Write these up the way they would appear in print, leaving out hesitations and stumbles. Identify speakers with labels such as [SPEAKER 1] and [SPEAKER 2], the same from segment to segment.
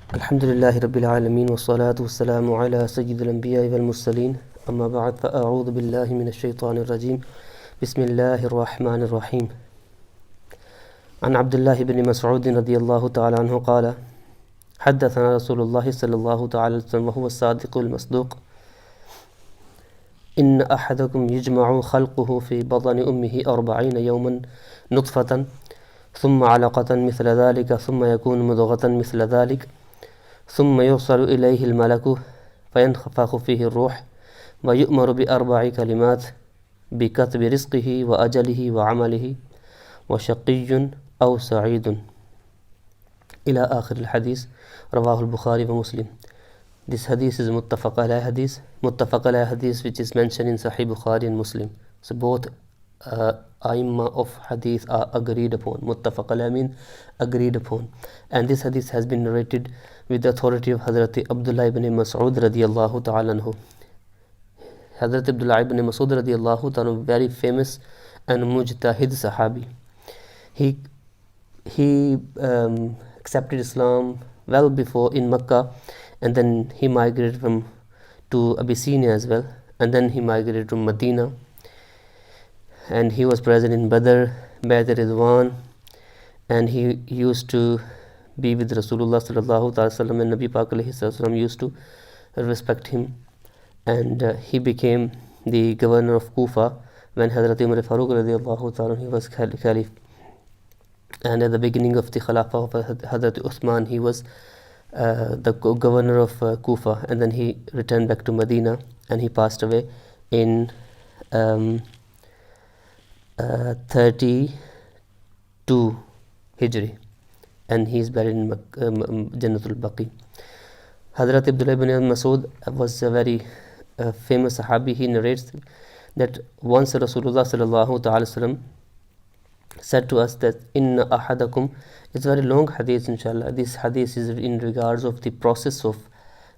[SPEAKER 1] الحمد لله رب العالمين والصلاة والسلام على سيد الأنبياء والمرسلين أما بعد فأعوذ بالله من الشيطان الرجيم بسم الله الرحمن الرحيم عن عبد الله بن مسعود رضي الله تعالى عنه قال حدثنا رسول الله صلى الله تعالى عليه وسلم وهو الصادق المصدوق إن أحدكم يجمع خلقه في بطن أمه 40 يوما نطفة ثم علقة مثل ذلك ثم يكون مضغة مثل ذلك ثم يرسل إليه الملك فينفخ فيه الروح ويؤمر بأربع كلمات بكتب رزقه وأجله وعمله وشقي أو سعيد إلى آخر الحديث رواه البخاري ومسلم. This hadith is muttafaq alayh hadith. Muttafaq alayh hadith which is mentioned in Sahih Bukhari and Muslim. So both Aimma of hadith are agreed upon. Muttafaq alayh means agreed upon. And this hadith has been narrated with the authority of Hazrat Abdullah ibn Mas'ud radiyallahu ta'ala anhu. Hazrat Abdullah ibn Mas'ud radiyallahu ta'ala anhu, very famous and mujtahid sahabi. He accepted Islam well before in Makkah, and then he migrated to Abyssinia as well, and then he migrated to Medina, and he was present in Badr, Bayt Ridwan, and he used to be with Rasulullah sallallahu alaihi wasallam, and Nabi Pak alayhi wasallam used to respect him, and he became the governor of Kufa when Hazrat Umar Farooq radiyallahu ta'ala he was Caliph, and at the beginning of the Khilafah of Hazrat Uthman he was the governor of Kufa, and then he returned back to Medina, and he passed away in 32 Hijri, and he is buried in Jannatul Baqi. Hazrat Abdullah ibn Mas'ud was a very famous sahabi. He narrates that once Rasulullah sallallahu ta'ala wasallam said to us that inna ahadakum, it's a very long hadith inshallah. This hadith is in regards of the process of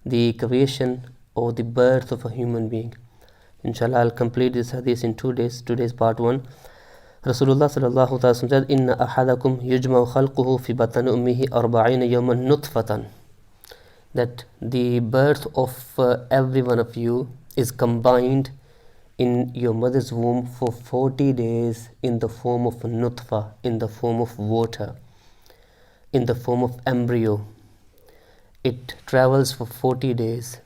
[SPEAKER 1] the creation or the birth of a human being. Inshallah I'll complete this hadith in 2 days. Today's part 1. Rasulullah sallallahu ta'ala said inna ahadakum yujma'u khalquhu fi batni ummihi 40 yawman nutfatan, that the birth of every one of you is combined in your mother's womb for 40 days in the form of nutfa, in the form of water, in the form of embryo. It travels for 40 days,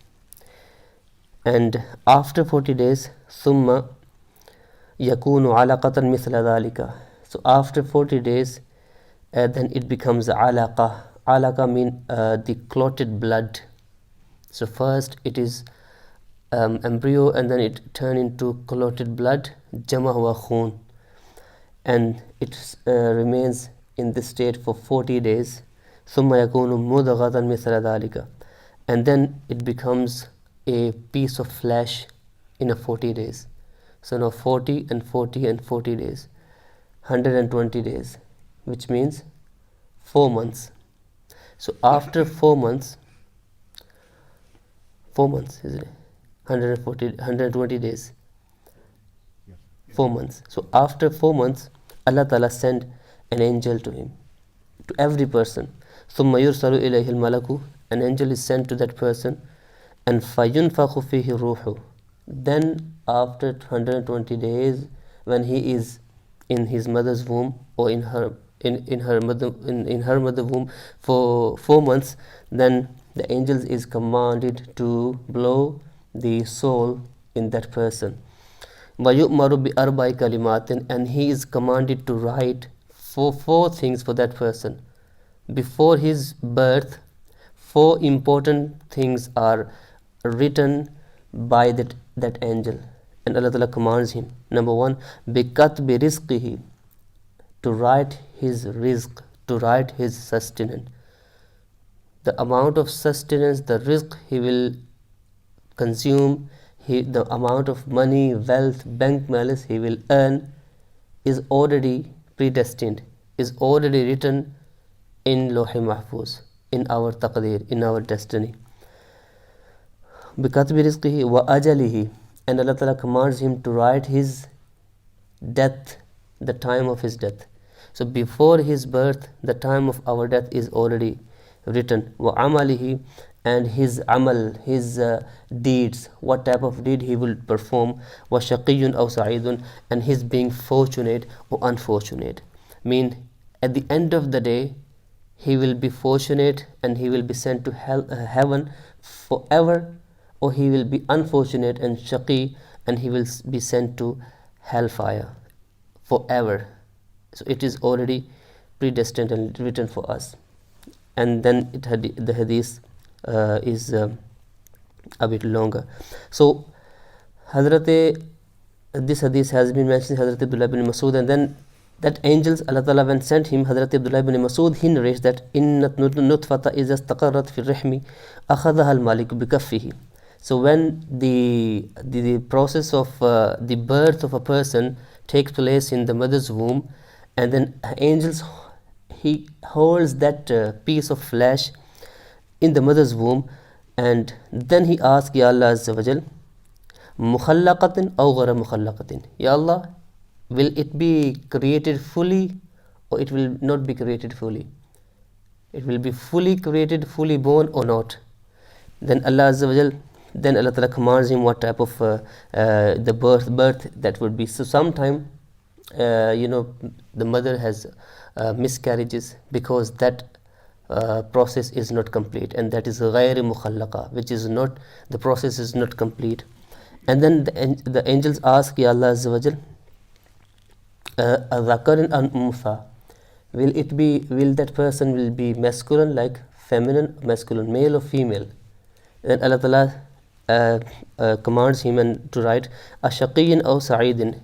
[SPEAKER 1] and after 40 days summa yakunu alaqatan mithla dhalika. So after 40 days then it becomes alaqa. Alaqa means the clotted blood. So first it is embryo, and then it turn into clotted blood, jama hua khoon, and it remains in this state for 40 days. Thumma yakunu mudghatan mithla dhalika, and then it becomes a piece of flesh in a 40 days. So now 40 and 40 and 40 days, 120 days, which means 4 months. So after 4 months, 4 months, isn't it? 120 days, 4 months. So after 4 months, Allah Ta'ala sent an angel to him, to every person. ثُمَّ يُرْسَلُ إِلَيْهِ الْمَلَكُ, an angel is sent to that person, and فَيُنْفَخُ فِيهِ الرُّوحُ. Then after 120 days, when he is in his mother's womb, or in her mother womb for 4 months, then the angel is commanded to blow the soul in that person. وَيُؤْمَرُ بِأَرْبَعِ كَلِمَاتٍ, and he is commanded to write four things for that person. Before his birth, 4 important things are written by that angel, and Allah Ta'ala commands him. Number 1, بِكَتْبِ رِزْقِهِ, to write his rizq, to write his sustenance, the amount of sustenance, the rizq he will consume, the amount of money, wealth, bank balance he will earn is already predestined, is already written in Lawh Mahfuz, in our taqdeer, in our destiny. بِكَتْبِ رِزْقِهِ وَأَجَلِهِ, and Allah Ta'ala commands him to write his death, the time of his death. So before his birth, the time of our death is already written. وَعَمَلِهِ, and his amal, his deeds, what type of deed he will perform. وَشَقِيٌّ أَوْ سَعِيدٌ, and his being fortunate or unfortunate. Mean, at the end of the day, he will be fortunate and he will be sent to heaven forever, or he will be unfortunate and shaqi and he will be sent to hellfire forever. So it is already predestined and written for us. And then the hadith is a bit longer. So this hadith has been mentioned, Hazrat Abdullah ibn Masud, and then that angels, Allah Ta'ala, when sent him, Hazrat Abdullah ibn Masud, he narrates that إِنَّ نُطْفَةَ إِذَا اسْتَقَرَّتْ فِي الرِّحْمِ أَخَذَهَا الْمَالِكُ بِكَفِّهِ. So when the process of the birth of a person takes place in the mother's womb, and then angels, he holds that piece of flesh in the mother's womb, and then he asks, Ya Allah Azza wa Jal, مُخَلَّقَةٍ أَوْ غَيْرَ مُخَلَّقَةٍ, Ya Allah, will it be created fully or it will not be created fully? It will be fully created, fully born or not? Then Allah Azza wa Jal, then Allah Ta'ala commands him what type of the birth that would be. So sometime the mother has miscarriages because that process is not complete, and that is غير مخلقة, which is not, the process is not complete. And then the angels ask, Ya Allah Azza wa Jal, أَذَكَرٍ أَنْ أُنْثَى, will that person will be masculine like feminine, masculine, male or female? Then Allah Ta'ala commands him and to write, أَشَقِيٍّ أَوْ سَعِيدٍ,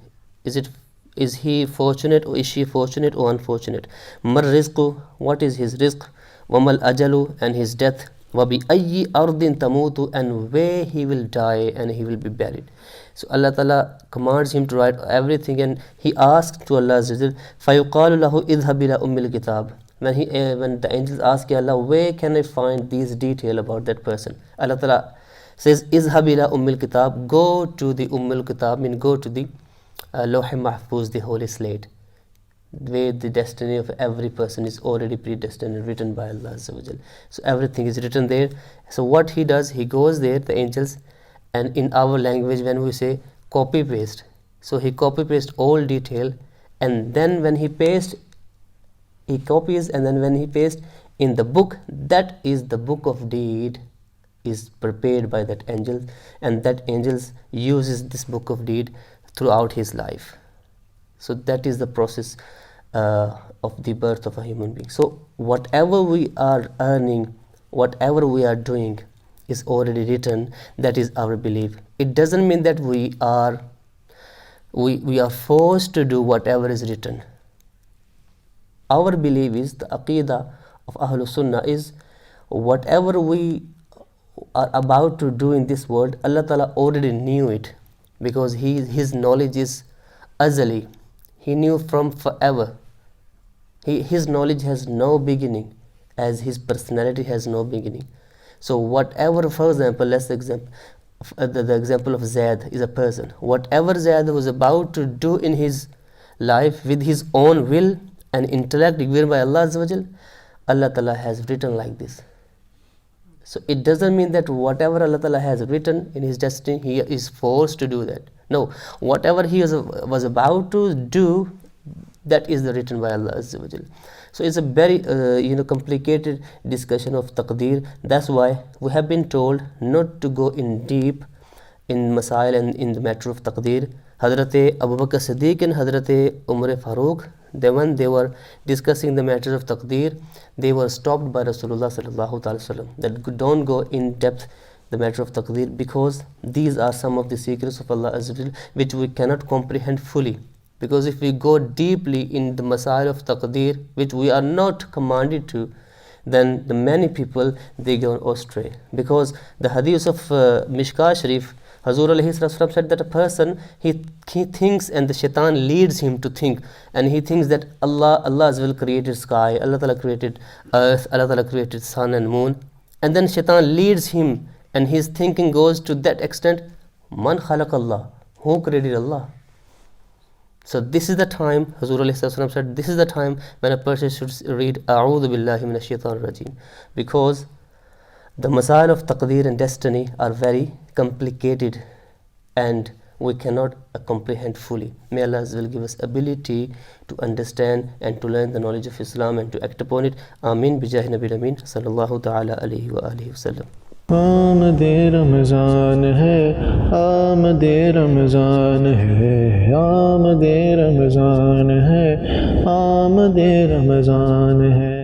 [SPEAKER 1] is he fortunate or is she fortunate or unfortunate? مَا الرِّزْقُ, what is his rizq? وَمَا الْأَجَلُ, and his death. وَبِأَيِّ أَرْضٍ تَمُوتُ, and where he will die and he will be buried. So Allah Ta'ala commands him to write everything, and he asks to Allah Azza wa Jal, فَيُقَالُ لَهُ اِذْهَبْ إِلَىٰ أُمِّ الْكِتَابِ. When the angels ask, Ya Allah, where can I find these details about that person? Allah Ta'ala says, اِذْهَبْ إِلَىٰ أُمِّ الْكِتَابِ, go to the الْكِتاب, mean go to the Lawh Mahfuz, the holy slate, where the destiny of every person is already predestined and written by Allah Azza wa Jal. So everything is written there. So what he does, he goes there, the angels, and in our language when we say copy paste, so he copy paste all detail, and then when he paste, he copies, and then when he paste in the book, that is the book of deed is prepared by that angel, and that angels uses this book of deed throughout his life. So that is the process of the birth of a human being. So whatever we are earning, whatever we are doing is already written. That is our belief. It doesn't mean that we are forced to do whatever is written. Our belief is, the aqidah of Ahlul Sunnah is, whatever we are about to do in this world, Allah Ta'ala already knew it, because his knowledge is azali. He knew from forever. His knowledge has no beginning, as his personality has no beginning. So whatever, for example, the example of Zaid is a person. Whatever Zaid was about to do in his life with his own will and intellect given by Allah Azza wa Jal, Allah Ta'ala has written like this. So it doesn't mean that whatever Allah Ta'ala has written in his destiny, he is forced to do that. No, whatever he was about to do, that is written by Allah Azza wa Jal. So it's a very complicated discussion of taqdeer. That's why we have been told not to go in deep in masail and in the matter of taqdeer. Hazrat Abu Bakr Siddiq and Hazrat Umar Farooq, when they were discussing the matter of taqdeer, they were stopped by Rasulullah sallallahu alaihi wasallam that don't go in depth the matter of taqdeer, because these are some of the secrets of Allah Azza wa Jal which we cannot comprehend fully. Because if we go deeply in the masail of taqdeer, which we are not commanded to, then the many people, they go astray. Because the hadith of Mishkah Sharif, Hazur alayhi salam said that a person, he thinks, and the shaitan leads him to think, and he thinks that Allah Azza wa Jal created sky, Allah Ta'ala created earth, Allah Ta'ala created sun and moon, and then shaitan leads him, and his thinking goes to that extent, Man khalaq Allah, who created Allah? So this is the time, Hazur alayhi salam said, this is the time when a person should read A'udhu billahi minash shaitanir rajim, because the masail of taqdeer and destiny are very complicated and we cannot comprehend fully. May Allah will give us ability to understand and to learn the knowledge of Islam and to act upon it. Ameen bijahi Nabi Ameen sallallahu ta'ala alayhi wa alihi wasallam.
[SPEAKER 2] آمد رمضان ہے، آمد رمضان ہے، آمد رمضان ہے، آمد رمضان ہے.